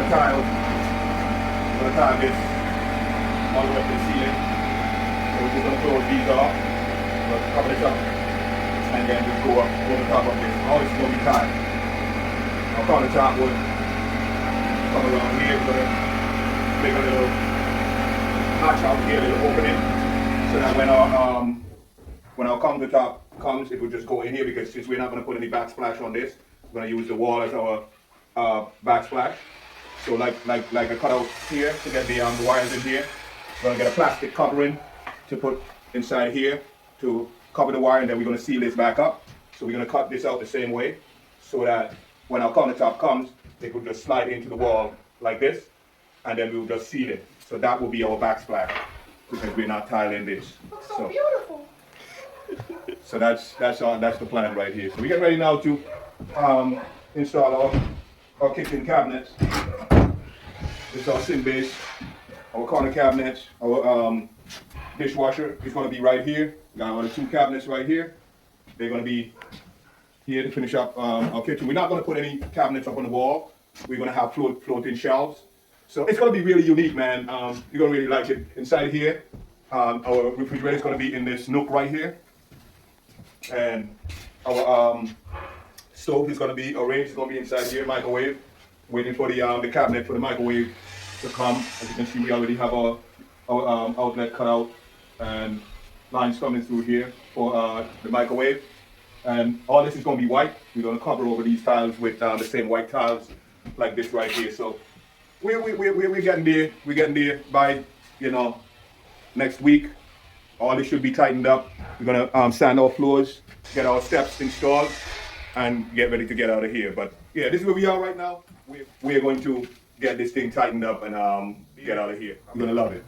tile. We're going to tile this all the way up to the ceiling. So we're just going to close these off. We're going to cover this up. And then just go up over the top of this. All this is going to be tiled. Our countertop would come around here. We're going to make a little notch out here, a little opening. So that when our countertop comes, it will just go in here, because since we're not going to put any backsplash on this, we're going to use the wall as our backsplash. So like a cutout here to get the wires in here. We're going to get a plastic covering to put inside here to cover the wire, and then we're going to seal this back up. So we're going to cut this out the same way, so that when our countertop comes, it will just slide into the wall like this, and then we'll just seal it. So that will be our backsplash, because we're not tiling this. Looks so beautiful. So that's the plan right here. So we get ready now to install our kitchen cabinets. This is our sink base, our corner cabinets, our dishwasher is going to be right here. We got our 2 cabinets right here. They're going to be here to finish up our kitchen. We're not going to put any cabinets up on the wall. We're going to have floating shelves. So it's going to be really unique, man. You're going to really like it. Inside here, our refrigerator is going to be in this nook right here. And our stove is going to be arranged. It's going to be inside here, microwave. Waiting for the cabinet for the microwave to come. As you can see, we already have our outlet cut out and lines coming through here for the microwave. And all this is going to be white. We're going to cover over these tiles with the same white tiles like this right here. So we're getting there. We're getting there by, next week. All this should be tightened up. We're going to sand our floors, get our steps installed, and get ready to get out of here. But yeah, this is where we are right now. We're going to get this thing tightened up and get out of here. You're going to love it.